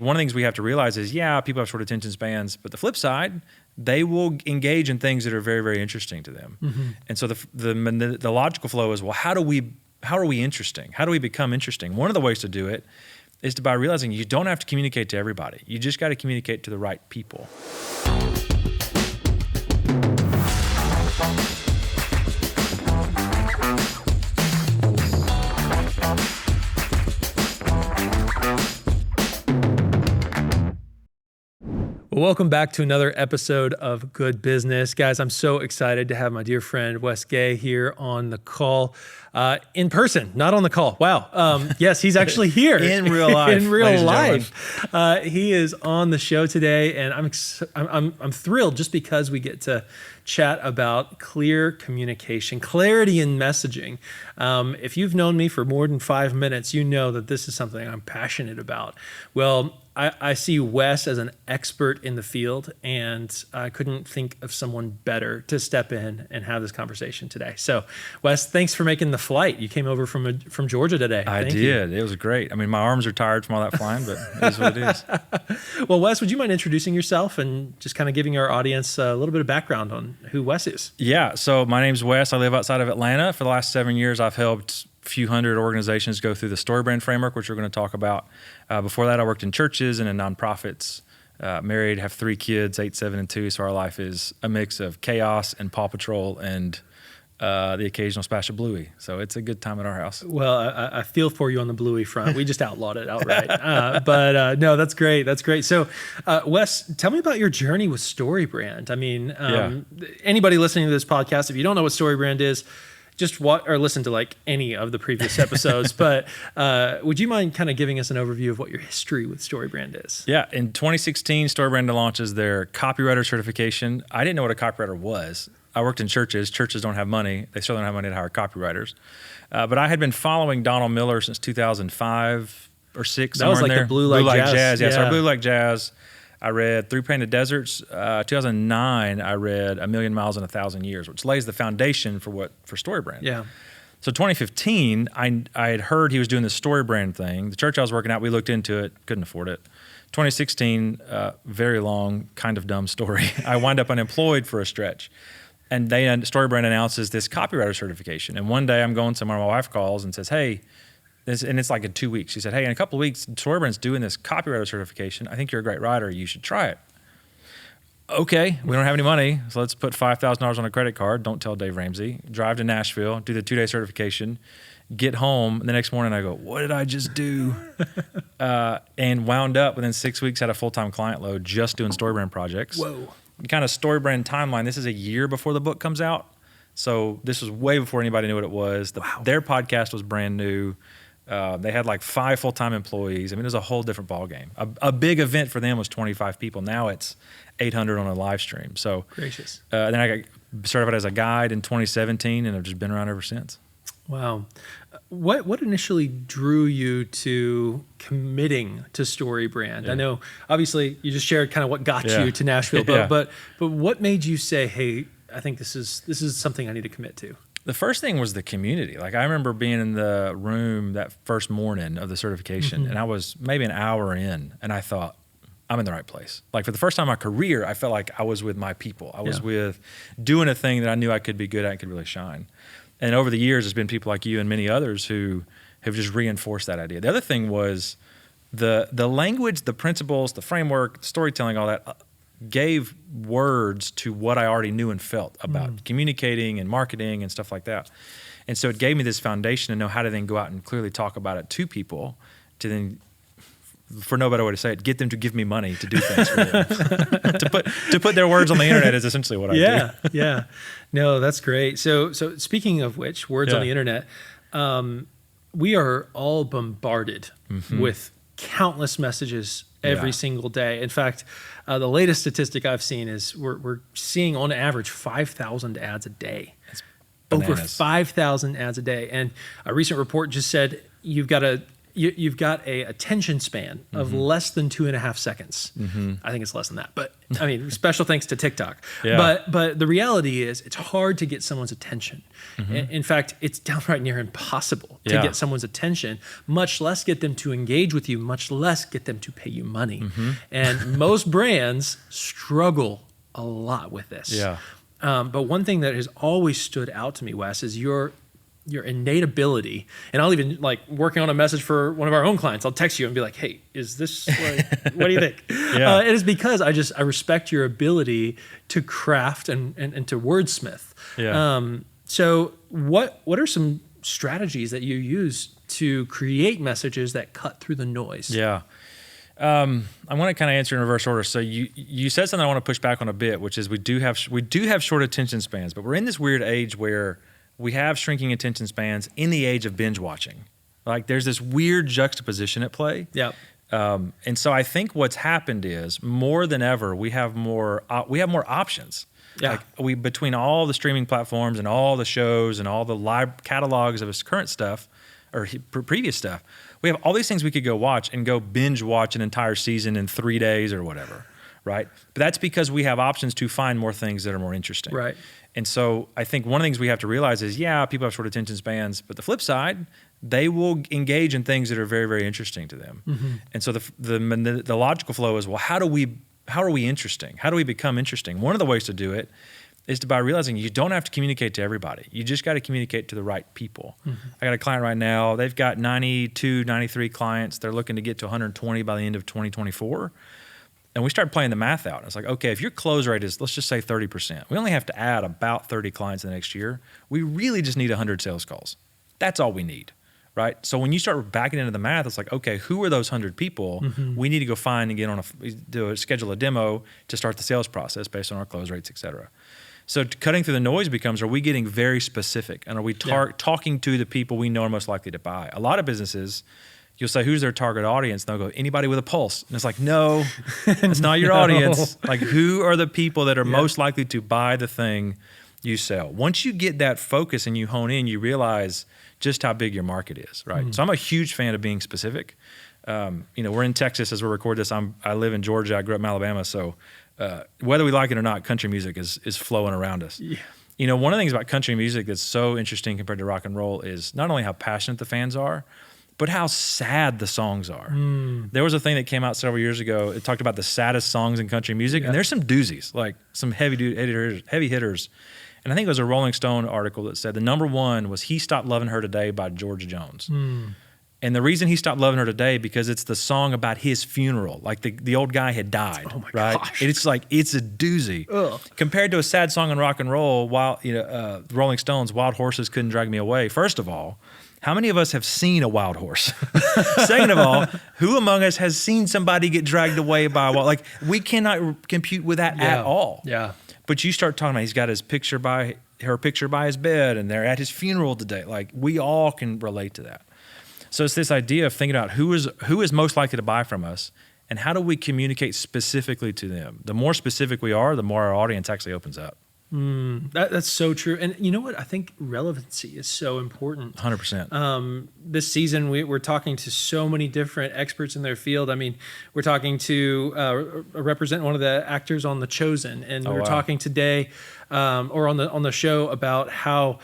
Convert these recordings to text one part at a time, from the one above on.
One of the things we have to realize is, people have short attention spans, but the flip side, they will engage in things that are very, very interesting to them. And so the logical flow is, well, how are we interesting? How do we become interesting? One of the ways to do it is by realizing you don't have to communicate to everybody. You just got to communicate to the right people. Welcome back to another episode of Good Business. Guys, I'm so excited to have my dear friend Wes Gay here on the call, in person, not on the call. Wow. Yes, he's actually here. In real life. In real life. He is on the show today, and I'm thrilled just because we get to chat about clear communication, clarity in messaging. If you've known me for more than 5 minutes, you know that this is something I'm passionate about. Well, I see Wes as an expert in the field, and I couldn't think of someone better to step in and have this conversation today. So, Wes, thanks for making the flight. You came over from Georgia today. I did. It was great. I mean, my arms are tired from all that flying, but it is what it is. Well, Wes, would you mind introducing yourself and just kind of giving our audience a little bit of background on who Wes is? Yeah. So my name's Wes. I live outside of Atlanta. For the last 7 years, I've helped few hundred organizations go through the StoryBrand framework, which we're going to talk about. Before that, I worked in churches and in nonprofits. Married, have 3 kids, 8, 7, and 2. So our life is a mix of chaos and Paw Patrol and the occasional splash of Bluey. So it's a good time at our house. Well, I feel for you on the Bluey front. We just outlawed it outright. But no, that's great. That's great. So, Wes, tell me about your journey with StoryBrand. I mean, anybody listening to this podcast, if you don't know what StoryBrand is, just watch or listen to like any of the previous episodes. But would you mind kind of giving us an overview of what your history with StoryBrand is? Yeah. In 2016, StoryBrand launches their copywriter certification. I didn't know what a copywriter was. I worked in churches. Churches don't have money. They still don't have money to hire copywriters. But I had been following Donald Miller since 2005 or 6. That was like the Blue Like Jazz. Yeah. So Blue Like Jazz. I read Three Painted Deserts. 2009, I read A Million Miles in 1,000 Years, which lays the foundation for StoryBrand. Yeah. So 2015, I had heard he was doing the StoryBrand thing. The church I was working at, we looked into it, couldn't afford it. 2016, very long, kind of dumb story. I wind up unemployed for a stretch. And StoryBrand announces this copywriter certification. And one day I'm going somewhere, my wife calls and says, hey, and it's like in 2 weeks. She said, hey, in a couple of weeks, StoryBrand's doing this copywriter certification. I think you're a great writer. You should try it. Okay, we don't have any money, so let's put $5,000 on a credit card. Don't tell Dave Ramsey. Drive to Nashville, do the 2-day certification, get home. And the next morning I go, what did I just do? And wound up within 6 weeks, had a full-time client load just doing StoryBrand projects. Whoa. Kind of StoryBrand timeline. This is a year before the book comes out. So this was way before anybody knew what it was. Their podcast was brand new. They had like 5 full-time employees. I mean, it was a whole different ballgame. A big event for them was 25 people. Now it's 800 on a live stream. So gracious. Then I got certified as a guide in 2017, and I've just been around ever since. Wow. What initially drew you to committing to StoryBrand? Yeah. I know, obviously, you just shared kind of what got you to Nashville, but what made you say, hey, I think this is something I need to commit to? The first thing was the community. Like, I remember being in the room that first morning of the certification, and I was maybe an hour in, and I thought, I'm in the right place. Like, for the first time in my career, I felt like I was with my people. I was with doing a thing that I knew I could be good at and could really shine. And over the years, there's been people like you and many others who have just reinforced that idea. The other thing was the language, the principles, the framework, the storytelling, all that gave words to what I already knew and felt about communicating and marketing and stuff like that. And so it gave me this foundation to know how to then go out and clearly talk about it to people, to then, for no better way to say it, get them to give me money to do things for them. to put their words on the internet is essentially what I do. Yeah. No, that's great. So speaking of which, words on the internet, we are all bombarded with countless messages every single day. In fact, the latest statistic I've seen is we're seeing on average 5,000 ads a day. Over 5,000 ads a day. And a recent report just said you got you've got a attention span of less than 2.5 seconds. I think it's less than that, but I mean, special thanks to TikTok. Yeah. But the reality is it's hard to get someone's attention. In fact, it's downright near impossible to get someone's attention, much less get them to engage with you, much less get them to pay you money. And most brands struggle a lot with this. Yeah. But one thing that has always stood out to me, Wes, is your innate ability. And I'll even, like, working on a message for one of our own clients, I'll text you and be like, hey, is this, like, what do you think? It is because I respect your ability to craft and to wordsmith. So what are some strategies that you use to create messages that cut through the noise? I want to kind of answer in reverse order. So you said something I want to push back on a bit, which is we do have short attention spans, but we're in this weird age where we have shrinking attention spans in the age of binge watching. Like, there's this weird juxtaposition at play. And so I think what's happened is, more than ever, we have more options. Like, between all the streaming platforms and all the shows and all the live catalogs of his current stuff or previous stuff, we have all these things we could go watch and go binge watch an entire season in 3 days or whatever, right? But that's because we have options to find more things that are more interesting. Right. And so I think one of the things we have to realize is, people have short attention spans, but the flip side, they will engage in things that are very, very interesting to them. And so the logical flow is, well, how are we interesting? How do we become interesting? One of the ways to do it is by realizing you don't have to communicate to everybody. You just got to communicate to the right people. I got a client right now. They've got 92, 93 clients. They're looking to get to 120 by the end of 2024. And we started playing the math out. It's like, okay, if your close rate is, let's just say 30%, we only have to add about 30 clients in the next year. We really just need 100 sales calls. That's all we need, right? So when you start backing into the math, it's like, okay, who are those 100 people we need to go find and get on schedule a demo to start the sales process based on our close rates, et cetera. So cutting through the noise becomes, are we getting very specific? And are we talking to the people we know are most likely to buy? A lot of businesses, you'll say, who's their target audience? And they'll go, anybody with a pulse. And it's like, no, it's not your audience. Like, who are the people that are most likely to buy the thing you sell? Once you get that focus and you hone in, you realize just how big your market is, right? So I'm a huge fan of being specific. We're in Texas as we record this. I live in Georgia. I grew up in Alabama. So whether we like it or not, country music is flowing around us. One of the things about country music that's so interesting compared to rock and roll is not only how passionate the fans are, but how sad the songs are. There was a thing that came out several years ago. It talked about the saddest songs in country music, and there's some doozies, like some heavy hitters. And I think it was a Rolling Stone article that said the number one was "He Stopped Loving Her Today" by George Jones. And the reason he stopped loving her today, because it's the song about his funeral. Like, the old guy had died, right? Gosh. It's like, it's a doozy. Compared to a sad song in rock and roll, the Rolling Stones, "Wild Horses Couldn't Drag Me Away." First of all, how many of us have seen a wild horse? Second of all, who among us has seen somebody get dragged away by a wild? Like, we cannot compute with that at all. But you start talking about, he's got her picture by his bed, and they're at his funeral today. Like, we all can relate to that. So it's this idea of thinking about who is most likely to buy from us, and how do we communicate specifically to them? The more specific we are, the more our audience actually opens up. That's so true. And you know what? I think relevancy is so important. 100%. This season, we're talking to so many different experts in their field. I mean, we're talking to represent one of the actors on The Chosen, and we're talking today or on the show about how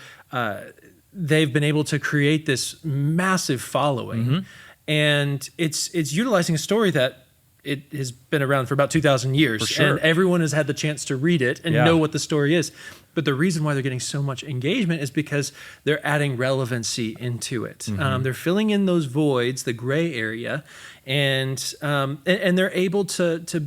they've been able to create this massive following, and it's utilizing a story that it has been around for about 2,000 years, for sure. And everyone has had the chance to read it and know what the story is. But the reason why they're getting so much engagement is because they're adding relevancy into it. They're filling in those voids, the gray area, and they're able to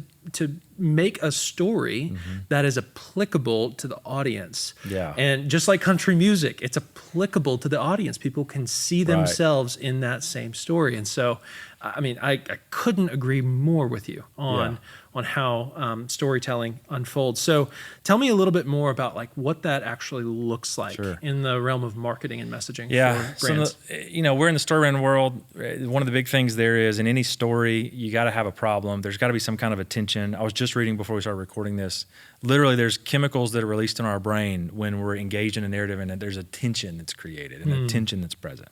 make a story that is applicable to the audience. And just like country music, it's applicable to the audience. People can see themselves in that same story. And so, I mean, I couldn't agree more with you on how storytelling unfolds. So tell me a little bit more about, like, what that actually looks like in the realm of marketing and messaging for brands. So, we're in the StoryBrand world. One of the big things there is, in any story, you got to have a problem. There's got to be some kind of attention. I was just reading before we started recording this, literally there's chemicals that are released in our brain when we're engaged in a narrative, and there's a tension that's created and a tension that's present.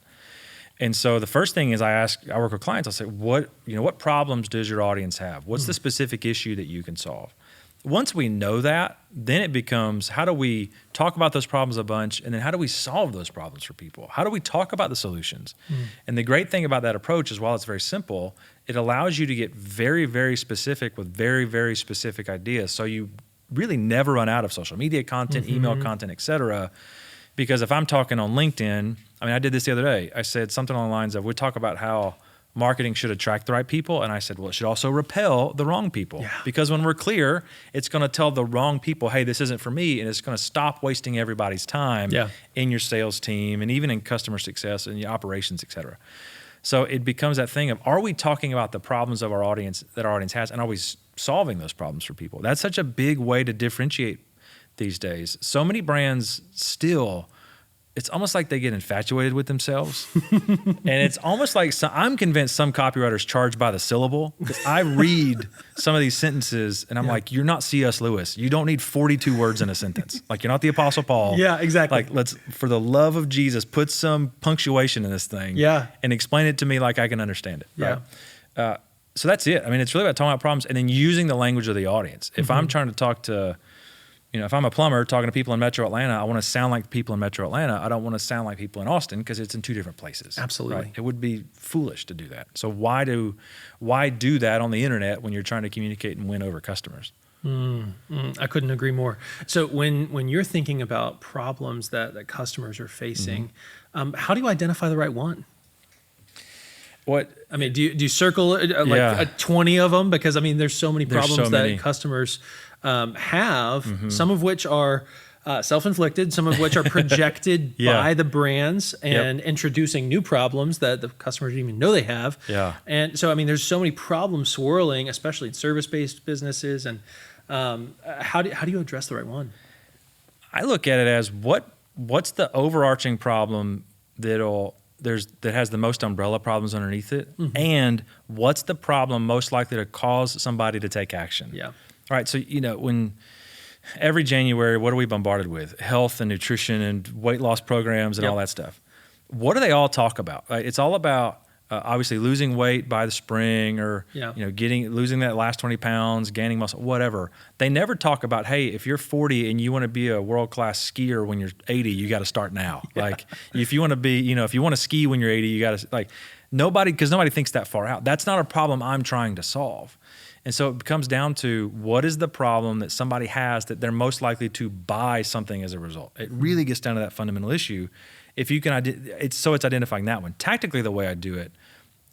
And so the first thing is I work with clients, I'll say, what problems does your audience have? What's the specific issue that you can solve? Once we know that, then it becomes, how do we talk about those problems a bunch, and then how do we solve those problems for people? How do we talk about the solutions? And the great thing about that approach is, while it's very simple, it allows you to get very, very specific with very, very specific ideas. So you really never run out of social media content, email content, et cetera. Because if I'm talking on LinkedIn, I did this the other day. I said something along the lines of, we talk about how marketing should attract the right people. And I said, well, it should also repel the wrong people. Yeah. Because when we're clear, it's going to tell the wrong people, hey, this isn't for me. And it's going to stop wasting everybody's time in your sales team and even in customer success and your operations, et cetera. So it becomes that thing of, are we talking about the problems of our audience that our audience has, and are we solving those problems for people? That's such a big way to differentiate these days. So many brands still, it's almost like they get infatuated with themselves. And it's almost like, I'm convinced some copywriters charge by the syllable, because I read some of these sentences and I'm like, you're not C.S. Lewis. You don't need 42 words in a sentence. Like, you're not the Apostle Paul. Yeah, exactly. Like, let's, for the love of Jesus, put some punctuation in this thing and explain it to me like I can understand it. Right? So that's it. It's really about talking about problems and then using the language of the audience. If I'm trying to talk to, if I'm a plumber talking to people in Metro Atlanta, I want to sound like people in Metro Atlanta. I don't want to sound like people in Austin, because it's in two different places. Absolutely. Right? It would be foolish to do that. So why do that on the internet when you're trying to communicate and win over customers? I couldn't agree more. So when you're thinking about problems that customers are facing, how do you identify the right one? What do you circle 20 of them? Because there's so many problems that customers have, some of which are self-inflicted, some of which are projected by the brands and introducing new problems that the customers didn't even know they have. And so, there's so many problems swirling, especially in service-based businesses. And how do you address the right one? I look at it as, what's the overarching problem that has the most umbrella problems underneath it, and what's the problem most likely to cause somebody to take action? All right, so when every January, what are we bombarded with? Health and nutrition and weight loss programs and all that stuff. What do they all talk about? Right? It's all about obviously losing weight by the spring, or losing that last 20 pounds, gaining muscle, whatever. They never talk about, hey, if you're 40 and you want to be a world-class skier when you're 80, you got to start now. Like, if you want to be, if you want to ski when you're 80, you got to, because nobody thinks that far out. That's not a problem I'm trying to solve. And so it comes down to, what is the problem that somebody has that they're most likely to buy something as a result? It really gets down to that fundamental issue. If you can, it's identifying that one. Tactically, the way I do it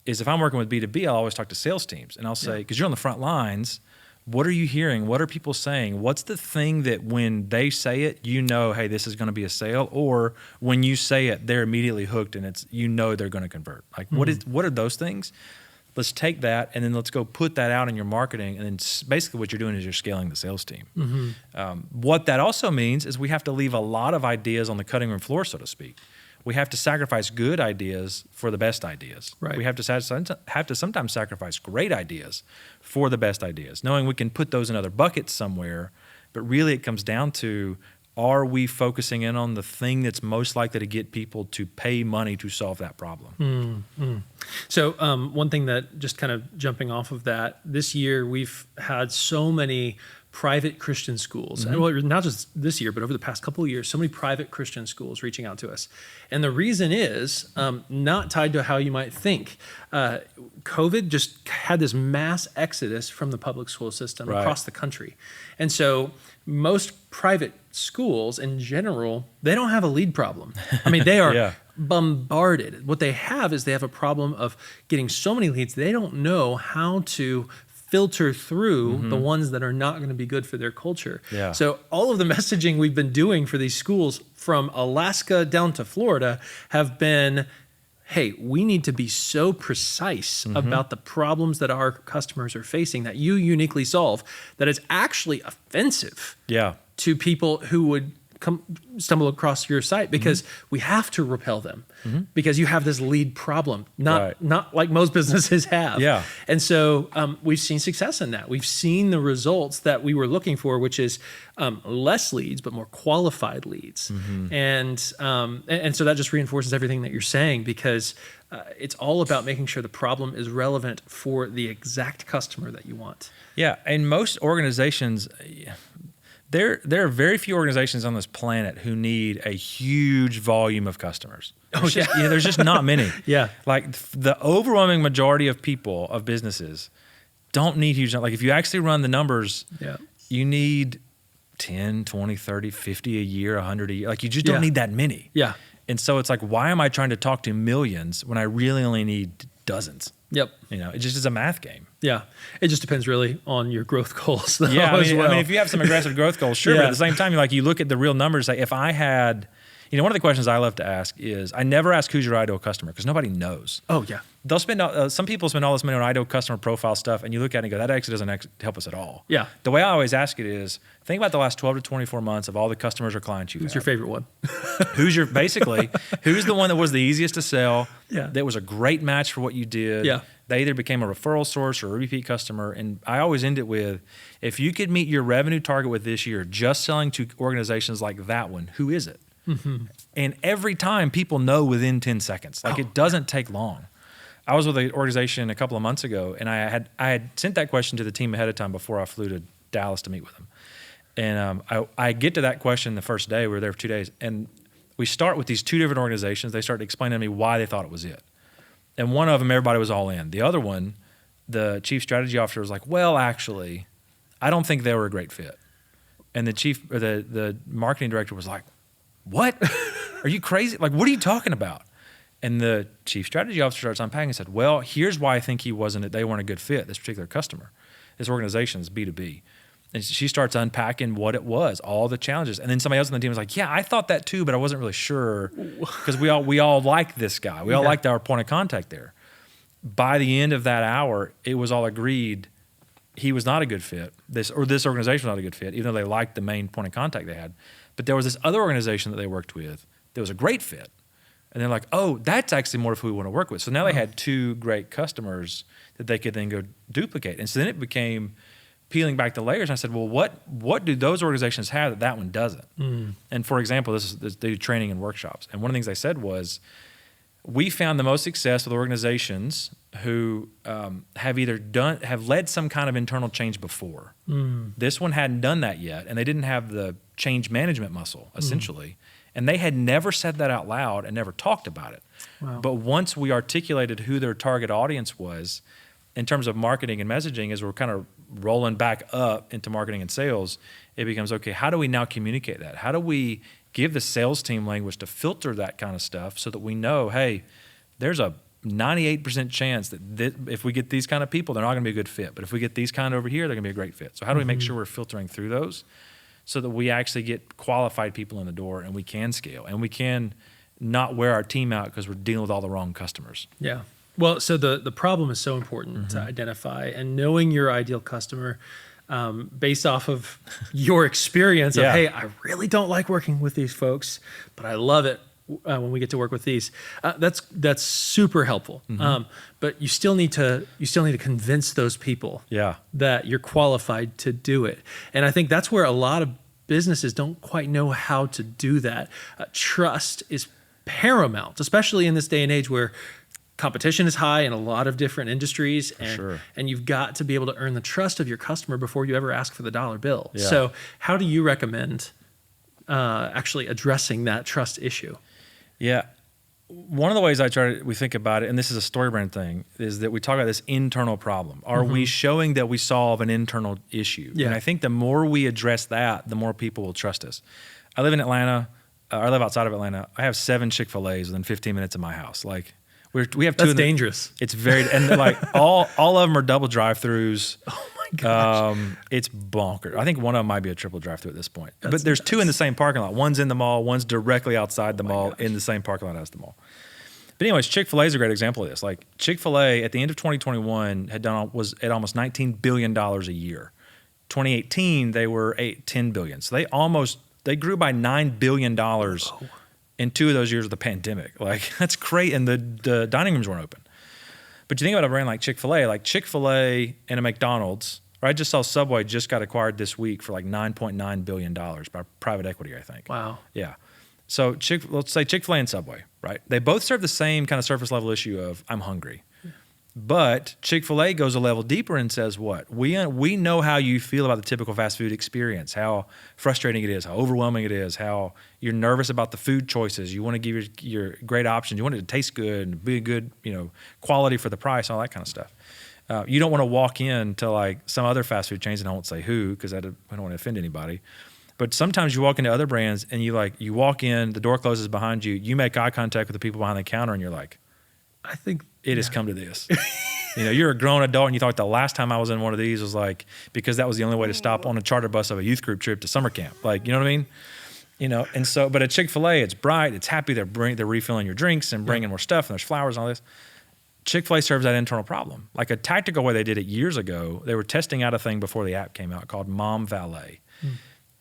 is, if I'm working with B2B, I'll always talk to sales teams, and I'll say, because you're on the front lines, what are you hearing? What are people saying? What's the thing that when they say it, hey, this is going to be a sale? Or when you say it, they're immediately hooked, and they're going to convert. Like, what are those things? Let's take that, and then let's go put that out in your marketing. And then basically what you're doing is you're scaling the sales team. What that also means is we have to leave a lot of ideas on the cutting room floor, so to speak. We have to sacrifice good ideas for the best ideas. Right. We have to sometimes sacrifice great ideas for the best ideas, knowing we can put those in other buckets somewhere. But really it comes down to, are we focusing in on the thing that's most likely to get people to pay money to solve that problem? So one thing that, just kind of jumping off of that, this year we've had so many private Christian schools, and well, not just this year, but over the past couple of years, so many private Christian schools reaching out to us. And the reason is not tied to how you might think. COVID just had this mass exodus from the public school system across the country. And so most private schools in general, they don't have a lead problem. They are bombarded. What they have is, they have a problem of getting so many leads, they don't know how to filter through the ones that are not going to be good for their culture. So all of the messaging we've been doing for these schools, from Alaska down to Florida, have been, hey, we need to be so precise about the problems that our customers are facing, that you uniquely solve, that it's actually offensive to people who would stumble across your site, because we have to repel them, because you have this lead problem, not like most businesses have. And so we've seen success in that. We've seen the results that we were looking for, which is less leads, but more qualified leads. And so that just reinforces everything that you're saying, because it's all about making sure the problem is relevant for the exact customer that you want. Yeah, and most organizations, there are very few organizations on this planet who need a huge volume of customers. There's just not many. Yeah. Like the overwhelming majority of people, of businesses, don't need huge. Like if you actually run the numbers, you need 10, 20, 30, 50 a year, 100 a year. Like you just don't need that many. Yeah. And so it's like, why am I trying to talk to millions when I really only need dozens? Yep. It just is a math game. Yeah. It just depends really on your growth goals. Though, I as well. mean, if you have some aggressive growth goals, sure. But at the same time, you look at the real numbers. Like if I had, one of the questions I love to ask is, I never ask who's your ideal customer because nobody knows. Oh yeah. They'll spend, some people spend all this money on ideal customer profile stuff, and you look at it and go, that actually doesn't help us at all. Yeah. The way I always ask it is, think about the last 12 to 24 months of all the customers or clients you've had. Who's your favorite one? Who's the one that was the easiest to sell? Yeah. That was a great match for what you did. Yeah. They either became a referral source or a repeat customer. And I always end it with, if you could meet your revenue target with this year, just selling to organizations like that one, who is it? Mm-hmm. And every time people know within 10 seconds, it doesn't take long. I was with an organization a couple of months ago, and I had sent that question to the team ahead of time before I flew to Dallas to meet with them. And I get to that question the first day. We were there for 2 days, and we start with these two different organizations. They start explaining to me why they thought it was it. And one of them, everybody was all in. The other one, the chief strategy officer was like, well, actually, I don't think they were a great fit. And the marketing director was like, what? Are you crazy? Like, what are you talking about? And the chief strategy officer starts unpacking and said, well, here's why I think they weren't a good fit, this particular customer. This organization is B2B. And she starts unpacking what it was, all the challenges. And then somebody else on the team was like, yeah, I thought that too, but I wasn't really sure because we all liked this guy. We all liked our point of contact there. By the end of that hour, it was all agreed he was not a good fit. This organization was not a good fit, even though they liked the main point of contact they had. But there was this other organization that they worked with that was a great fit. And they're like, oh, that's actually more of who we want to work with. So now they had two great customers that they could then go duplicate. And so then it became peeling back the layers. And I said, well, what do those organizations have that one doesn't? And for example, they do training and workshops. And one of the things they said was, we found the most success with organizations who have led some kind of internal change before. This one hadn't done that yet, and they didn't have the change management muscle, essentially. And they had never said that out loud and never talked about it. Wow. But once we articulated who their target audience was, in terms of marketing and messaging, as we're kind of rolling back up into marketing and sales, it becomes, okay, how do we now communicate that? How do we give the sales team language to filter that kind of stuff so that we know, hey, there's a 98% chance that if we get these kind of people, they're not going to be a good fit. But if we get these kind over here, they're going to be a great fit. So how do we make sure we're filtering through those so that we actually get qualified people in the door and we can scale and we can not wear our team out because we're dealing with all the wrong customers? Yeah. Well, so the problem is so important to identify, and knowing your ideal customer based off of your experience of, hey, I really don't like working with these folks, but I love it when we get to work with these. That's super helpful. But you still need to convince those people that you're qualified to do it. And I think that's where a lot of businesses don't quite know how to do that. Trust is paramount, especially in this day and age where competition is high in a lot of different industries, and you've got to be able to earn the trust of your customer before you ever ask for the dollar bill. Yeah. So how do you recommend actually addressing that trust issue? Yeah. One of the ways we think about it, and this is a StoryBrand thing, is that we talk about this internal problem. Are we showing that we solve an internal issue? Yeah. And I think the more we address that, the more people will trust us. I live in Atlanta. I live outside of Atlanta. I have 7 Chick-fil-A's within 15 minutes of my house. Like, we have 2. That's dangerous. It's very, and like all of them are double drive-throughs. Oh my gosh. It's bonkers. I think one of them might be a triple drive-through at this point. That's but there's nuts. 2 in the same parking lot. One's in the mall. One's directly outside the mall in the same parking lot as the mall. But anyways, Chick-fil-A is a great example of this. Like Chick-fil-A at the end of 2021 was at almost $19 billion a year. 2018 they were $10 billion. So they grew by $9 billion. In 2 of those years of the pandemic. Like, that's great. And the dining rooms weren't open. But you think about a brand like Chick-fil-A and a McDonald's, or I just saw Subway just got acquired this week for like $9.9 billion by private equity, I think. Wow. Yeah. So let's say Chick-fil-A and Subway, right? They both serve the same kind of surface level issue of I'm hungry. But Chick-fil-A goes a level deeper and says what? We know how you feel about the typical fast food experience, how frustrating it is, how overwhelming it is, how you're nervous about the food choices. You want to give your great options. You want it to taste good and be good, quality for the price, all that kind of stuff. You don't want to walk in to like some other fast food chains, and I won't say who because I don't want to offend anybody. But sometimes you walk into other brands and you walk in, the door closes behind you, you make eye contact with the people behind the counter, and you're like, I think it has come to this. You're a grown adult and you thought the last time I was in one of these was like, because that was the only way to stop on a charter bus of a youth group trip to summer camp. Like, you know what I mean? And so, but at Chick-fil-A, it's bright, it's happy, they're refilling your drinks and bringing more stuff, and there's flowers and all this. Chick-fil-A serves that internal problem. Like a tactical way they did it years ago, they were testing out a thing before the app came out called Mom Valet.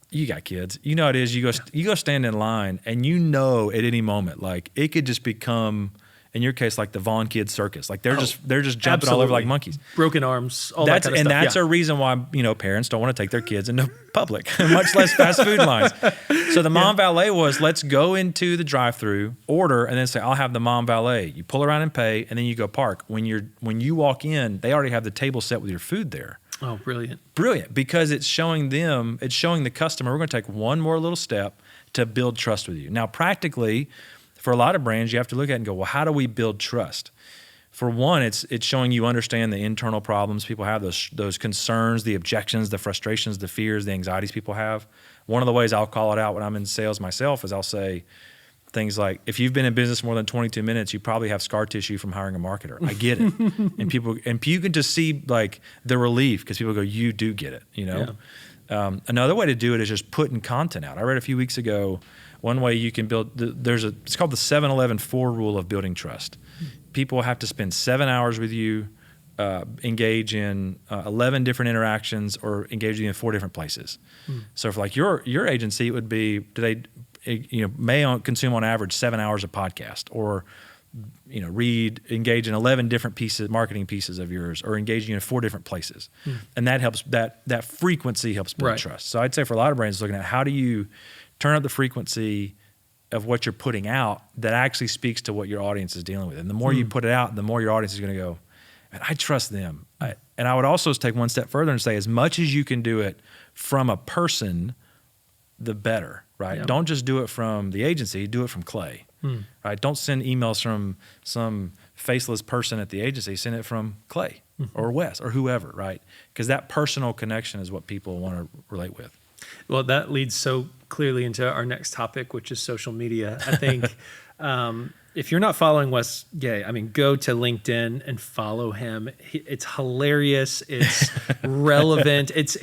You got kids. You know how it is. You go stand in line, and at any moment, like it could just become, in your case, like the Vaughan Kids Circus. Like they're just jumping all over like monkeys. Broken arms, all that kind of stuff. And that's a reason why parents don't want to take their kids into public, much less fast food lines. So the Mom Valet was, let's go into the drive-through, order, and then say, I'll have the Mom Valet. You pull around and pay, and then you go park. When you walk in, they already have the table set with your food there. Oh, brilliant. Brilliant, because it's showing the customer, we're going to take one more little step to build trust with you. Now, practically, for a lot of brands, you have to look at it and go, well, how do we build trust? For one, it's showing you understand the internal problems people have, those concerns, the objections, the frustrations, the fears, the anxieties people have. One of the ways I'll call it out when I'm in sales myself is I'll say things like, if you've been in business more than 22 minutes, you probably have scar tissue from hiring a marketer. I get it. and you can just see like the relief because people go, you do get it, Yeah. Another way to do it is just putting content out. I read a few weeks ago, one way you can build, it's called the 7-11-4 rule of building trust. People have to spend 7 hours with you, engage in 11 different interactions, or engage you in 4 different places. So for like your agency, it would be, may consume on average 7 hours of podcast, or engage in 11 different marketing pieces of yours, or engage you in 4 different places. And that helps, that frequency helps build trust. So I'd say for a lot of brands, looking at how do you turn up the frequency of what you're putting out that actually speaks to what your audience is dealing with. And the more you put it out, the more your audience is going to go, man, I trust them. And I would also take one step further and say, as much as you can do it from a person, the better, right? Yeah. Don't just do it from the agency, do it from Clay, right? Don't send emails from some faceless person at the agency, send it from Clay or Wes or whoever, right? Because that personal connection is what people want to relate with. Well, that leads so clearly into our next topic, which is social media. I think if you're not following Wes Gay, go to LinkedIn and follow him. It's hilarious. It's relevant. It's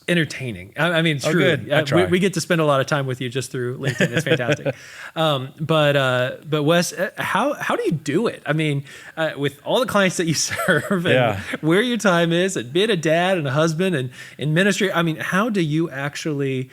entertaining. It's truly. Good. We get to spend a lot of time with you just through LinkedIn. It's fantastic. But Wes, how do you do it? With all the clients that you serve and where your time is, and being a dad and a husband and in ministry, how do you actually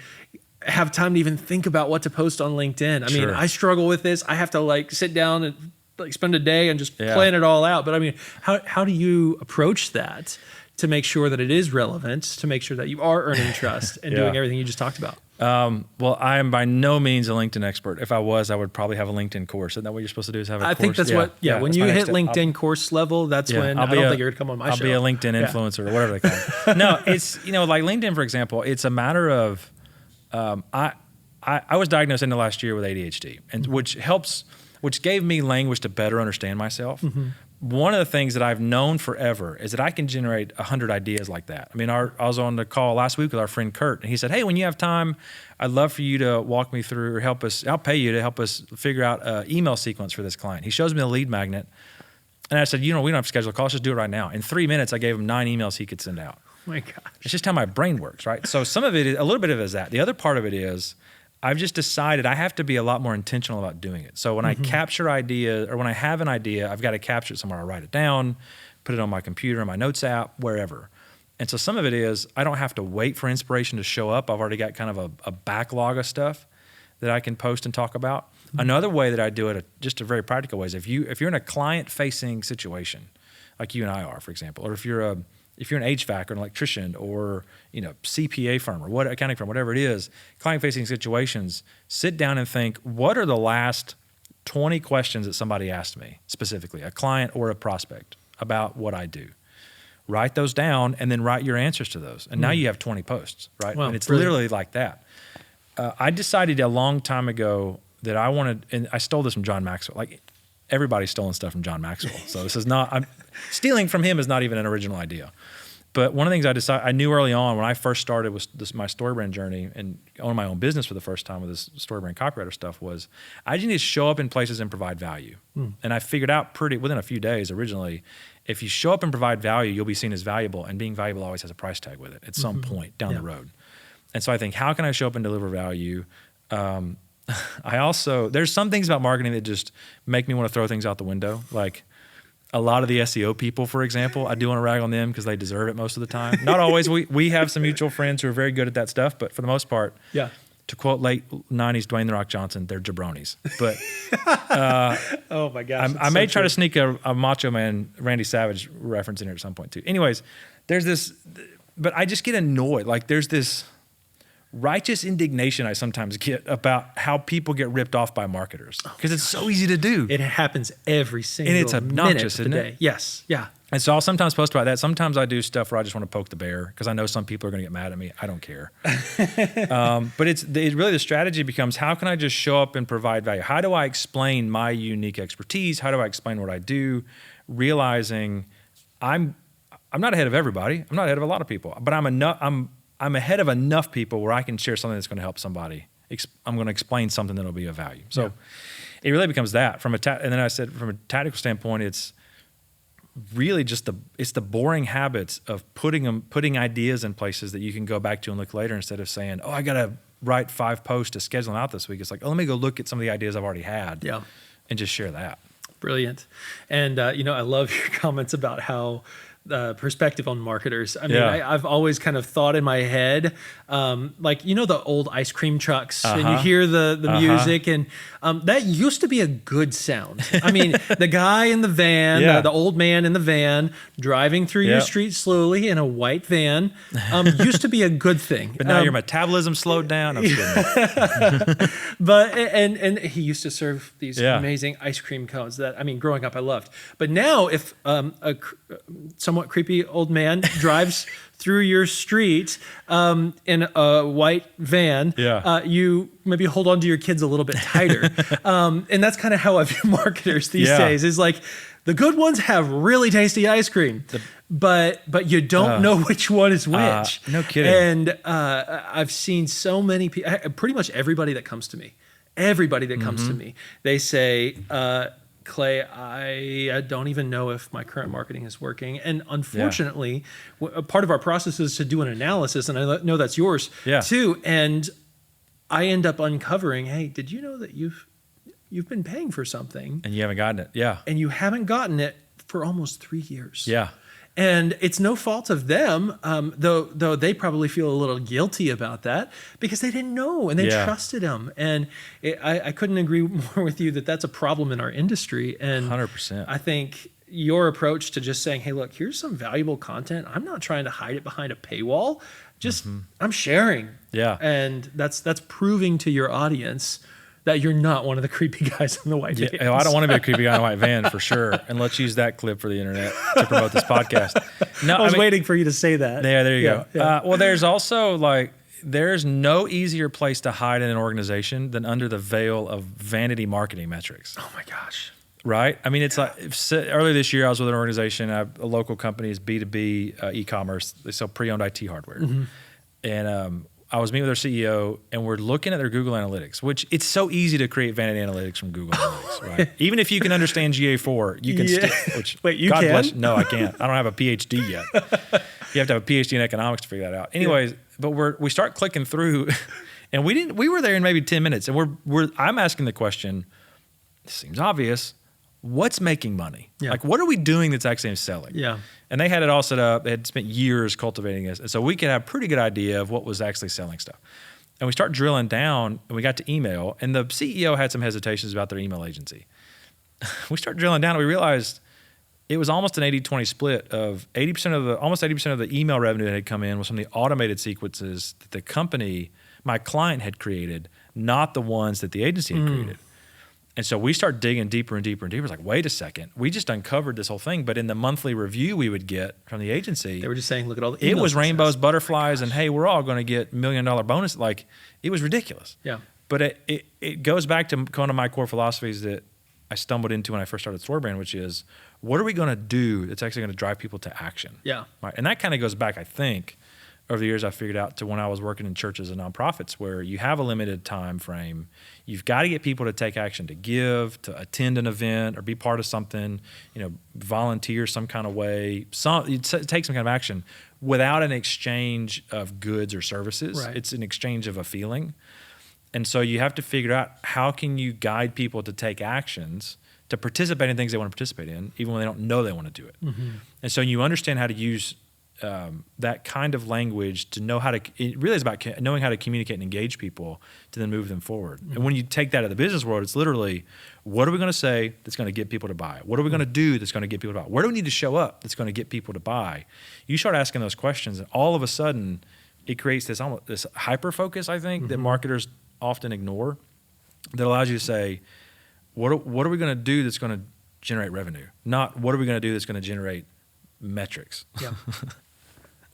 have time to even think about what to post on LinkedIn? Sure. I struggle with this. I have to sit down and spend a day and just plan it all out. But how do you approach that to make sure that it is relevant, to make sure that you are earning trust and doing everything you just talked about? Well, I am by no means a LinkedIn expert. If I was, I would probably have a LinkedIn course. Isn't that what you're supposed to do, is have a course? I think that's when you hit LinkedIn course level, that's when I don't think you're going to come on my show. I'll be a LinkedIn influencer or whatever they call it. No, it's, like LinkedIn, for example, it's a matter of, I was diagnosed in the last year with ADHD, and which gave me language to better understand myself. One of the things that I've known forever is that I can generate 100 ideas like that. I was on the call last week with our friend Kurt, and he said, hey, when you have time, I'd love for you to walk me through or help us, I'll pay you to help us figure out an email sequence for this client. He shows me the lead magnet, and I said, we don't have to schedule a call, let's just do it right now. In 3 minutes, I gave him 9 emails he could send out. Oh my gosh. It's just how my brain works, right? So some of it, a little bit of it is that. The other part of it is I've just decided I have to be a lot more intentional about doing it. So when I capture idea, or when I have an idea, I've got to capture it somewhere. I write it down, put it on my computer, in my notes app, wherever. And so some of it is I don't have to wait for inspiration to show up. I've already got kind of a backlog of stuff that I can post and talk about. Another way that I do it, just a very practical way, is if you're in a client-facing situation, like you and I are, for example, or if you're if you're an HVAC or an electrician or, CPA firm or what accounting firm, whatever it is, client-facing situations, sit down and think, what are the last 20 questions that somebody asked me, specifically, a client or a prospect, about what I do? Write those down and then write your answers to those. And now you have 20 posts, right? Wow, and it's brilliant. literally like that. I decided a long time ago that I wanted, and I stole this from John Maxwell. Like, everybody's stolen stuff from John Maxwell. So this is not, stealing from him is not even an original idea. But one of the things I knew early on when I first started with my StoryBrand journey and own my own business for the first time with this StoryBrand copywriter stuff was I just need to show up in places and provide value. And I figured out within a few days originally, if you show up and provide value, you'll be seen as valuable, and being valuable always has a price tag with it at some point down the road. And so I think, how can I show up and deliver value? There's some things about marketing that just make me want to throw things out the window. Like a lot of the SEO people, for example, I do want to rag on them because they deserve it most of the time. Not always. We have some mutual friends who are very good at that stuff, but for the most part, to quote late 90s Dwayne "The Rock" Johnson, they're jabronis. But oh my gosh. I may try to sneak a Macho Man Randy Savage reference in here at some point too. Anyways, there's this, but I just get annoyed. Like, there's this righteous indignation I sometimes get about how people get ripped off by marketers because it's so easy to do. It happens every single minute of the day. Yes. Yeah. And so I'll sometimes post about that. Sometimes I do stuff where I just want to poke the bear because I know some people are going to get mad at me. I don't care. But it's really the strategy becomes, how can I just show up and provide value? How do I explain my unique expertise? How do I explain what I do? Realizing I'm not ahead of everybody. I'm not ahead of a lot of people, but I'm ahead of enough people where I can share something that's going to help somebody. I'm going to explain something that'll be of value. So it really becomes that and then I said, from a tactical standpoint, it's really just the boring habits of putting ideas in places that you can go back to and look later, instead of saying, oh, I got to write 5 posts to schedule them out this week. It's like, oh, let me go look at some of the ideas I've already had and just share that. Brilliant. And, I love your comments about how perspective on marketers. I mean, I've always kind of thought in my head, like, the old ice cream trucks, and you hear the music, and that used to be a good sound. I mean, the guy in the van, the old man in the van, driving through your street slowly in a white van, used to be a good thing. But now your metabolism slowed down. I'm kidding. But and he used to serve these amazing ice cream cones that, I mean, growing up I loved. But now if a somewhat creepy old man drives through your street in a white van, you maybe hold on to your kids a little bit tighter. And that's kind of how I view marketers these days, is like, the good ones have really tasty ice cream, but you don't know which one is which. No kidding. And I've seen so many people, pretty much everybody that comes to me, they say, Clay, I don't even know if my current marketing is working. And unfortunately, a part of our process is to do an analysis, and I know that's yours too. And I end up uncovering, hey, did you know that you've been paying for something and you haven't gotten it? Yeah. And you haven't gotten it for almost 3 years. Yeah. And it's no fault of them, though they probably feel a little guilty about that because they didn't know and they trusted him. And I couldn't agree more with you that that's a problem in our industry. And 100%. I think your approach to just saying, hey, look, here's some valuable content. I'm not trying to hide it behind a paywall. Just I'm sharing. Yeah. And that's proving to your audience that you're not one of the creepy guys in the white van. I don't want to be a creepy guy in a white van for sure. And let's use that clip for the internet to promote this podcast. No, I was waiting for you to say that. Yeah, there you go. Yeah. Well, there's also there's no easier place to hide in an organization than under the veil of vanity marketing metrics. Oh my gosh. Right? I mean, it's like earlier this year, I was with an organization, a local company, is B2B e-commerce. They sell pre-owned IT hardware. And I was meeting with their CEO, and we're looking at their Google Analytics, which it's so easy to create vanity analytics from Google Analytics, right? Even if you can understand GA4, you can still, which Wait, you God can? bless, no, I can't. I don't have a PhD yet. You have to have a PhD in economics to figure that out. Anyways, but we start clicking through, and we were there in maybe 10 minutes, and I'm asking the question, it seems obvious, what's making money? Like, what are we doing that's actually selling? Yeah. And they had it all set up. They had spent years cultivating this. And so we could have a pretty good idea of what was actually selling stuff. And we start drilling down, and we got to email, and the CEO had some hesitations about their email agency. We start drilling down, and we realized it was almost an 80-20 split of almost 80% of the email revenue that had come in was from the automated sequences that the company, my client, had created, not the ones that the agency had created. And so we start digging deeper and deeper and deeper. It's like, wait a second, we just uncovered this whole thing. But in the monthly review we would get from the agency, they were just saying, look at all the emails. It was rainbows, butterflies, and hey, we're all going to get $1 million bonus. Like, it was ridiculous. Yeah. But it goes back to one of my core philosophies that I stumbled into when I first started StoryBrand, which is, what are we going to do that's actually going to drive people to action? Yeah. Right. And that kind of goes back, I think, over the years I figured out to when I was working in churches and nonprofits, where you have a limited time frame. You've got to get people to take action, to give, to attend an event or be part of something, volunteer some kind of way, take some kind of action without an exchange of goods or services. Right. It's an exchange of a feeling. And so you have to figure out, how can you guide people to take actions, to participate in things they want to participate in, even when they don't know they want to do it. Mm-hmm. And so you understand how to use that kind of language to know how to, it really is about knowing how to communicate and engage people to then move them forward. Mm-hmm. And when you take that to the business world, it's literally, what are we going to say that's going to get people to buy? What are we going to do that's going to get people to buy? Where do we need to show up that's going to get people to buy? You start asking those questions, and all of a sudden it creates this hyper focus, I think, that marketers often ignore, that allows you to say, what are we going to do that's going to generate revenue? Not what are we going to do that's going to generate metrics. Yeah.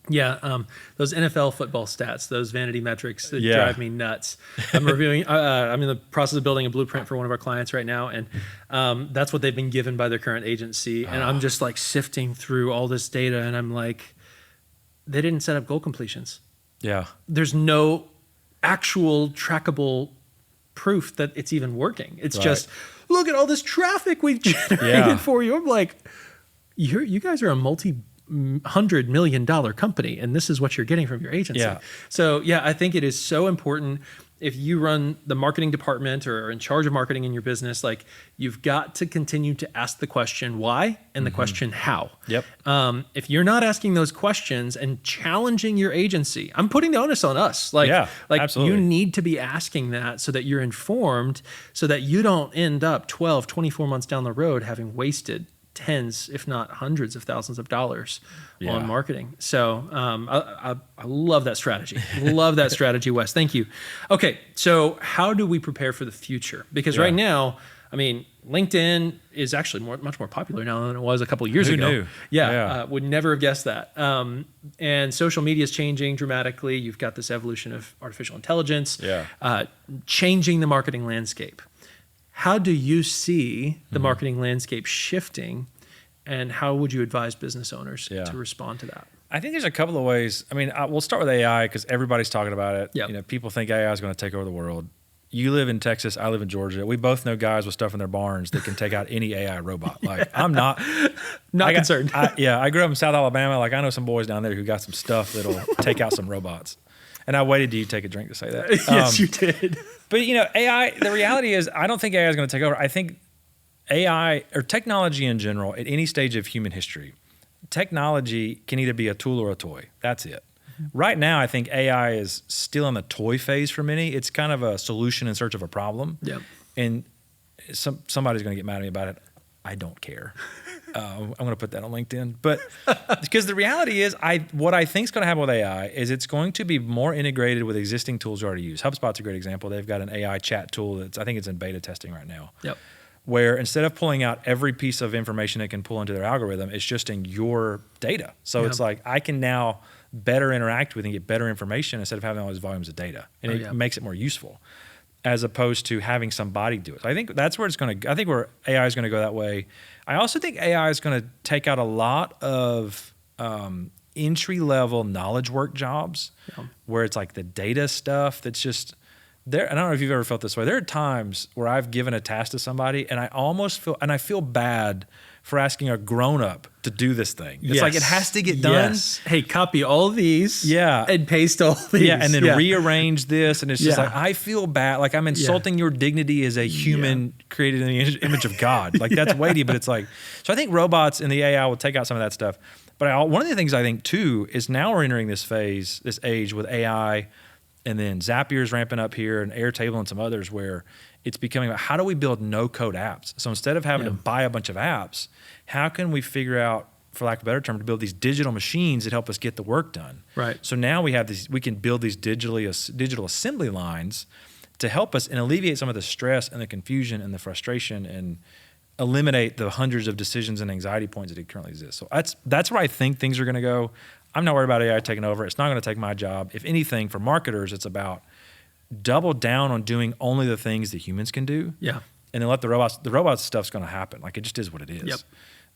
Yeah, those NFL football stats, those vanity metrics that drive me nuts. I'm reviewing. I'm in the process of building a blueprint for one of our clients right now, and that's what they've been given by their current agency. And I'm just like sifting through all this data, and I'm like, they didn't set up goal completions. Yeah, there's no actual trackable proof that it's even working. It's just, look at all this traffic we've generated for you. I'm like, you guys are a $100 million company, and this is what you're getting from your agency. Yeah. So I think it is so important, if you run the marketing department or are in charge of marketing in your business, like, you've got to continue to ask the question why and the question how. Yep. If you're not asking those questions and challenging your agency, I'm putting the onus on us. Absolutely. You need to be asking that so that you're informed, so that you don't end up 12, 24 months down the road having wasted tens, if not hundreds of thousands of dollars on marketing. So I love that strategy. Love that strategy, Wes. Thank you. Okay, so how do we prepare for the future? Because right now, I mean, LinkedIn is actually much more popular now than it was a couple of years ago. Who knew? Would never have guessed that. And social media is changing dramatically. You've got this evolution of artificial intelligence, changing the marketing landscape. How do you see the marketing landscape shifting, and how would you advise business owners to respond to that? I think there's a couple of ways. I mean, we'll start with AI because everybody's talking about it. Yep. People think AI is going to take over the world. You live in Texas, I live in Georgia. We both know guys with stuff in their barns that can take out any AI robot. Like, I'm not concerned. I grew up in South Alabama. Like, I know some boys down there who got some stuff that'll take out some robots. And I waited till you take a drink to say that. Yes, you did. But AI, the reality is, I don't think AI is going to take over. I think AI, or technology in general, at any stage of human history, technology can either be a tool or a toy. That's it. Right now, I think AI is still in the toy phase for many. It's kind of a solution in search of a problem. Yep. And somebody's going to get mad at me about it. I don't care. I'm going to put that on LinkedIn. But because the reality is, what I think is going to happen with AI is it's going to be more integrated with existing tools you already use. HubSpot's a great example. They've got an AI chat tool I think it's in beta testing right now. Yep. Where instead of pulling out every piece of information it can pull into their algorithm, it's just in your data. So it's like, I can now better interact with and get better information instead of having all these volumes of data. And it makes it more useful, as opposed to having somebody do it. So I think that's where where AI is going to go that way. I also think AI is going to take out a lot of entry-level knowledge work jobs where it's like the data stuff that's just there. I don't know if you've ever felt this way. There are times where I've given a task to somebody and I feel bad for asking a grown-up to do this thing. It's like, it has to get done. Yes. Hey, copy all these and paste all these. Yeah, and then rearrange this. And it's just like, I feel bad. Like, I'm insulting your dignity as a human created in the image of God. Like, that's weighty, but it's like, so I think robots and the AI will take out some of that stuff. But one of the things I think, too, is now we're entering this phase, this age with AI, and then Zapier's ramping up here, and Airtable and some others, where it's becoming about how do we build no-code apps? So instead of having to buy a bunch of apps, how can we figure out, for lack of a better term, to build these digital machines that help us get the work done? Right. So now we can build these digital assembly lines to help us and alleviate some of the stress and the confusion and the frustration and eliminate the hundreds of decisions and anxiety points that currently exist. So that's where I think things are going to go. I'm not worried about AI taking over. It's not going to take my job. If anything, for marketers, it's about double down on doing only the things that humans can do. Yeah. And then let the robots stuff's going to happen. Like, it just is what it is.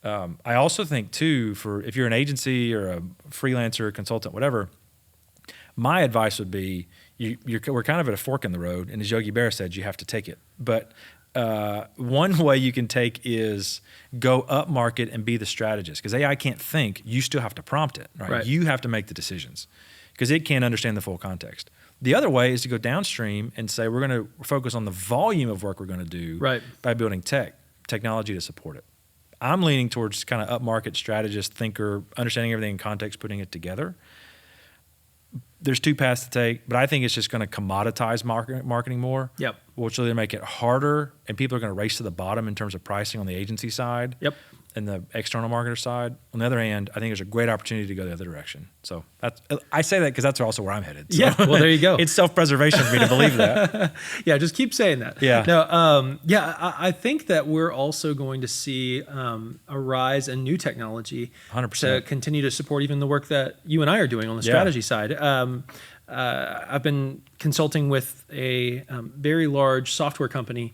Yep. I also think too, if you're an agency or a freelancer, consultant, whatever, my advice would be we're kind of at a fork in the road, and as Yogi Berra said, you have to take it. But one way you can take is go up market and be the strategist, because AI can't think. You still have to prompt it, right? You have to make the decisions because it can't understand the full context. The other way is to go downstream and say we're going to focus on the volume of work we're going to do by building technology to support it. I'm leaning towards kind of upmarket strategist, thinker, understanding everything in context, putting it together. There's two paths to take, but I think it's just going to commoditize marketing more, which will either make it harder, and people are going to race to the bottom in terms of pricing on the agency side and the external marketer side. On the other hand, I think there's a great opportunity to go the other direction. So I say that because that's also where I'm headed. So well, there you go. It's self-preservation for me to believe that. Just keep saying that. I think that we're also going to see a rise in new technology 100%. to continue to support even the work that you and I are doing on the strategy side. I've been consulting with a very large software company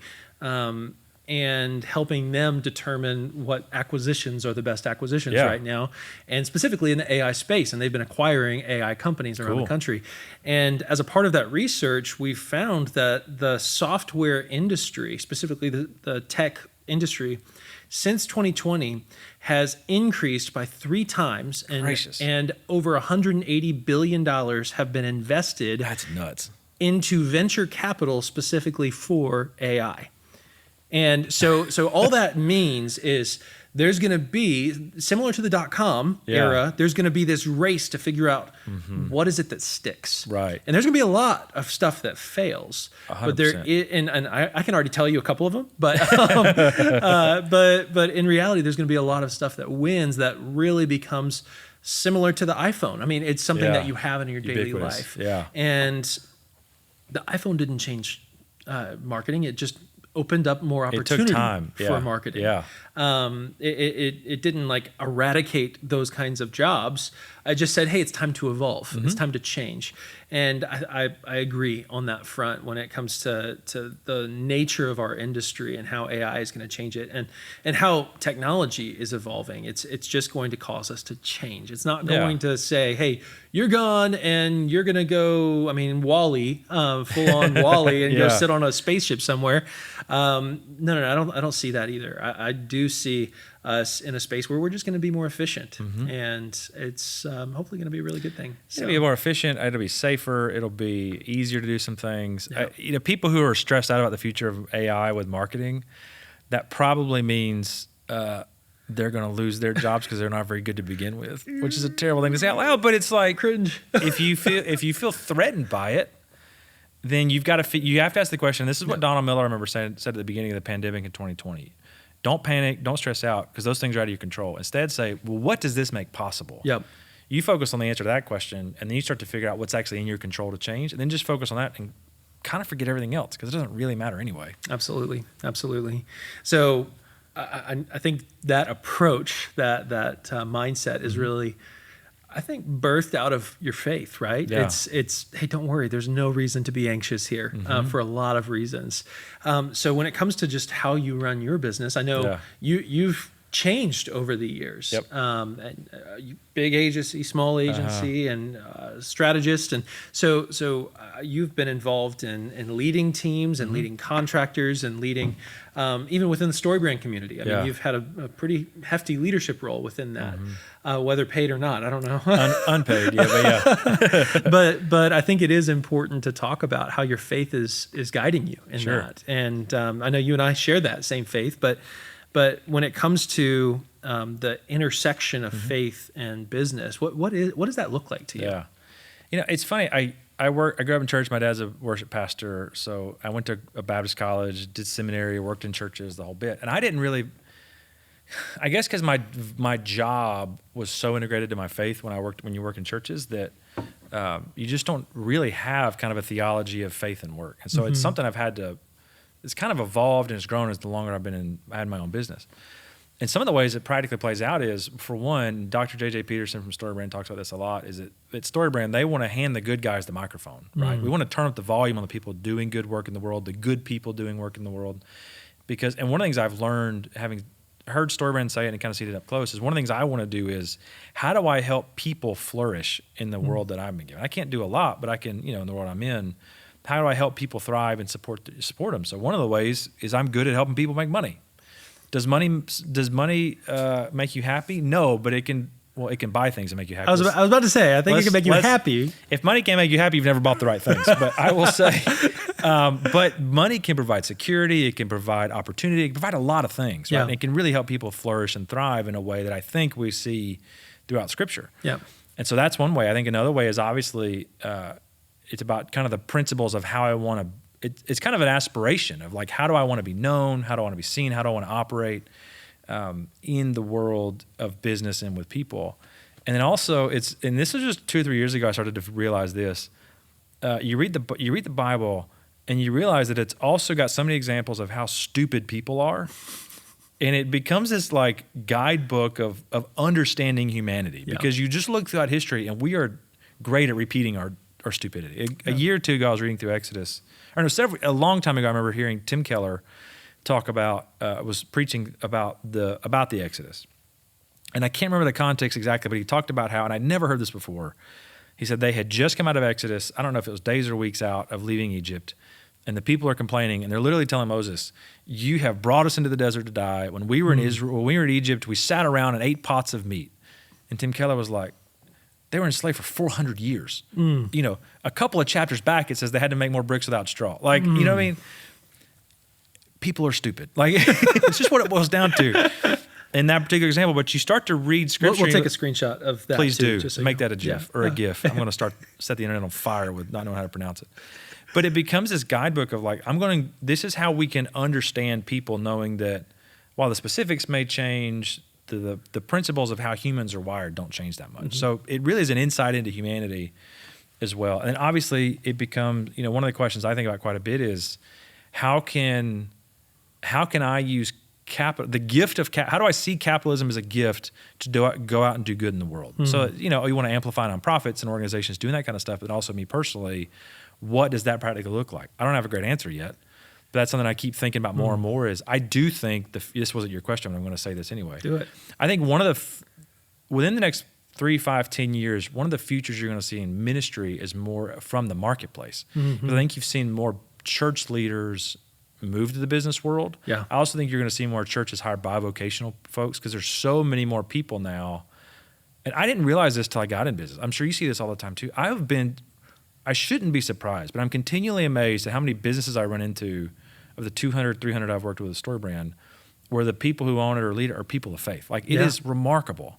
and helping them determine what acquisitions are the best acquisitions right now, and specifically in the AI space. And they've been acquiring AI companies around the country. And as a part of that research, we found that the software industry, specifically the tech industry, since 2020 has increased by 3 times, and over $180 billion have been invested. That's nuts. Into venture capital specifically for AI. And so all that means is there's going to be, similar to the .com era, there's going to be this race to figure out what is it that sticks. Right. And there's going to be a lot of stuff that fails. 100%. But there is, and I can already tell you a couple of them, but but in reality, there's going to be a lot of stuff that wins that really becomes similar to the iPhone. I mean, it's something that you have in your daily life. Yeah. And the iPhone didn't change marketing. It just opened up more opportunity for marketing. It didn't like eradicate those kinds of jobs. I just said, hey, it's time to evolve. It's time to change. And I agree on that front when it comes to the nature of our industry and how AI is going to change it, and how technology is evolving. It's just going to cause us to change. It's not going to say, hey, you're gone and you're going to go, Wall-E, full on Wall-E, and go sit on a spaceship somewhere. No, I don't see that either. I do see us in a space where we're just going to be more efficient, and it's hopefully going to be a really good thing. It'll be more efficient. It'll be safer. It'll be easier to do some things. People who are stressed out about the future of AI with marketing, that probably means they're going to lose their jobs because they're not very good to begin with, which is a terrible thing to say out loud. But it's like cringe. if you feel threatened by it, then you have to ask the question. This is what Donald Miller, I remember, said at the beginning of the pandemic in 2020. Don't panic. Don't stress out because those things are out of your control. Instead, say, well, what does this make possible? You focus on the answer to that question, and then you start to figure out what's actually in your control to change, and then just focus on that and kind of forget everything else because it doesn't really matter anyway. Absolutely. So I think that approach, that mindset is really, I think, birthed out of your faith, right? It's hey, don't worry. There's no reason to be anxious here for a lot of reasons. So when it comes to just how you run your business, I know you've changed over the years. Big agency, small agency, and strategist, and so you've been involved in leading teams and leading contractors and leading even within the StoryBrand community. I mean, you've had a pretty hefty leadership role within that, whether paid or not. I don't know. Unpaid, but I think it is important to talk about how your faith is guiding you in that. And I know you and I share that same faith, but when it comes to the intersection of faith and business, what does that look like to you? It's funny. I grew up in church. My dad's a worship pastor, so I went to a Baptist college, did seminary, worked in churches, the whole bit. And I didn't really, I guess, because my job was so integrated to my faith when you work in churches that you just don't really have kind of a theology of faith and work. And so it's something it's kind of evolved and it's grown as the longer I had my own business. And some of the ways it practically plays out is, for one, Dr. J.J. Peterson from StoryBrand talks about this a lot, is that at StoryBrand, they want to hand the good guys the microphone, right? We want to turn up the volume on the people doing good work in the world, the good people doing work in the world. And one of the things I've learned, having heard StoryBrand say it and kind of seen it up close, is one of the things I want to do is, how do I help people flourish in the world that I've been given? I can't do a lot, but I can, in the world I'm in, how do I help people thrive and support them? So one of the ways is I'm good at helping people make money. Does money make you happy? No, but it can buy things and make you happy. I was about to say, I think it can make you happy. If money can't make you happy, you've never bought the right things. But I will say, but money can provide security. It can provide opportunity. It can provide a lot of things, right? Yeah. And it can really help people flourish and thrive in a way that I think we see throughout Scripture. Yeah. And so that's one way. I think another way is obviously it's about kind of the principles of how I want to. It's kind of an aspiration of like, how do I want to be known? How do I want to be seen? How do I want to operate in the world of business and with people? And then also and this was just 2 or 3 years ago, I started to realize this. You read the Bible and you realize that it's also got so many examples of how stupid people are. And it becomes this like guidebook of understanding humanity, because you just look throughout history and we are great at repeating our stupidity. A year or two ago, I was reading through Exodus. A long time ago, I remember hearing Tim Keller talk about, was preaching about the Exodus. And I can't remember the context exactly, but he talked about how, and I'd never heard this before, he said they had just come out of Exodus, I don't know if it was days or weeks out of leaving Egypt, and the people are complaining, and they're literally telling Moses, you have brought us into the desert to die. When we were in Israel, when we were in Egypt, we sat around and ate pots of meat. And Tim Keller was like, they were enslaved for 400 years. A couple of chapters back, it says they had to make more bricks without straw. Like, you know what I mean? People are stupid. Like, it's just what it boils down to in that particular example. But you start to read Scripture. We'll take a screenshot of that. Please too, do. just so Make that a GIF or a GIF. I'm going to set the internet on fire with not knowing how to pronounce it. But it becomes this guidebook of like, this is how we can understand people, knowing that while the specifics may change, the principles of how humans are wired don't change that much. So it really is an insight into humanity as well. And then obviously it becomes, one of the questions I think about quite a bit is how can I use the gift of how do I see capitalism as a gift to go out and do good in the world? So, you want to amplify nonprofits and organizations doing that kind of stuff, but also me personally, what does that practically look like? I don't have a great answer yet. But that's something I keep thinking about more and more is I do think, this wasn't your question, but I'm going to say this anyway. Do it. I think within the next 3, 5, 10 years, one of the futures you're going to see in ministry is more from the marketplace. Because I think you've seen more church leaders move to the business world. Yeah. I also think you're going to see more churches hire bivocational folks because there's so many more people now. And I didn't realize this till I got in business. I'm sure you see this all the time too. I shouldn't be surprised, but I'm continually amazed at how many businesses I run into of the 200, 300 I've worked with at StoryBrand, where the people who own it or lead it are people of faith. Like it is remarkable.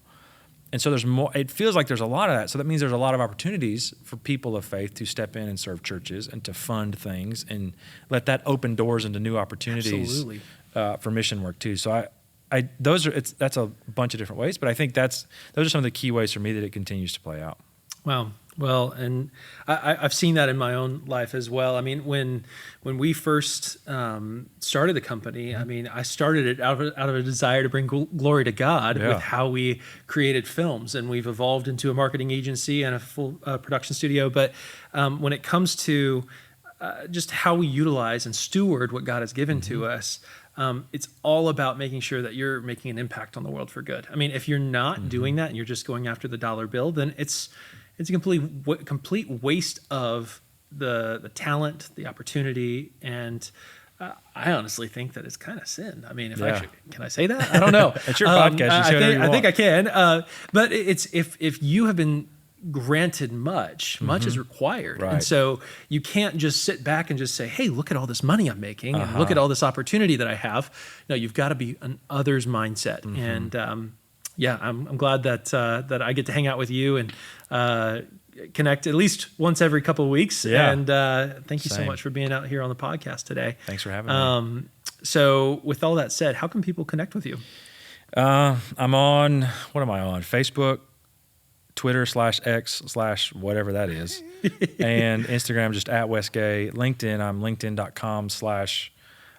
And so there's more, it feels like there's a lot of that. So that means there's a lot of opportunities for people of faith to step in and serve churches and to fund things and let that open doors into new opportunities for mission work too. So that's a bunch of different ways, but I think those are some of the key ways for me that it continues to play out. Wow. Well, and I've seen that in my own life as well. I mean, when we first started the company, I mean, I started it out of a desire to bring glory to God with how we created films, and we've evolved into a marketing agency and a full production studio. But when it comes to just how we utilize and steward what God has given to us, it's all about making sure that you're making an impact on the world for good. I mean, if you're not doing that and you're just going after the dollar bill, then it's a complete waste of the talent, the opportunity, and I honestly think that it's kind of sin. I mean, can I say that? I don't know. It's your podcast. You I think I can. But it's if you have been granted much is required, and so you can't just sit back and just say, "Hey, look at all this money I'm making, and look at all this opportunity that I have." No, you've got to be an others mindset, and I'm glad that I get to hang out with you and connect at least once every couple of weeks. Yeah. And thank you so Same. much for being out here on the podcast today. Thanks for having me. So with all that said, how can people connect with you? I'm on, what am I on? Facebook, Twitter /X/ whatever that is. And Instagram, just at Wes Gay. LinkedIn, I'm linkedin.com/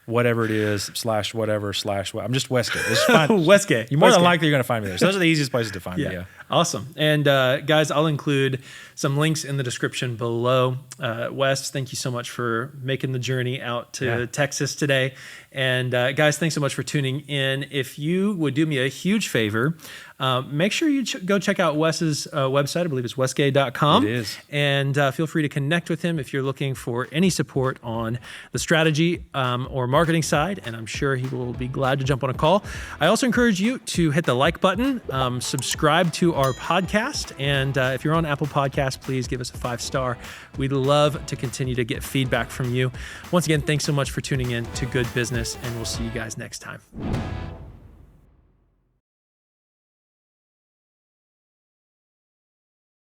whatever it is, /whatever/ I'm just Wes Gay. Just find, Wes Gay. You're more Wes than Gay. likely you're going to find me there. So those are the easiest places to find me. Yeah. Awesome. And guys, I'll include some links in the description below. Wes, thank you so much for making the journey out to Texas today. And guys, thanks so much for tuning in. If you would do me a huge favor, make sure you go check out Wes's website. I believe it's wesgay.com. It is. And feel free to connect with him if you're looking for any support on the strategy or marketing side. And I'm sure he will be glad to jump on a call. I also encourage you to hit the like button, subscribe to our podcast. And if you're on Apple Podcasts, please give us a 5-star. We'd love to continue to get feedback from you. Once again, thanks so much for tuning in to Good Business, and we'll see you guys next time.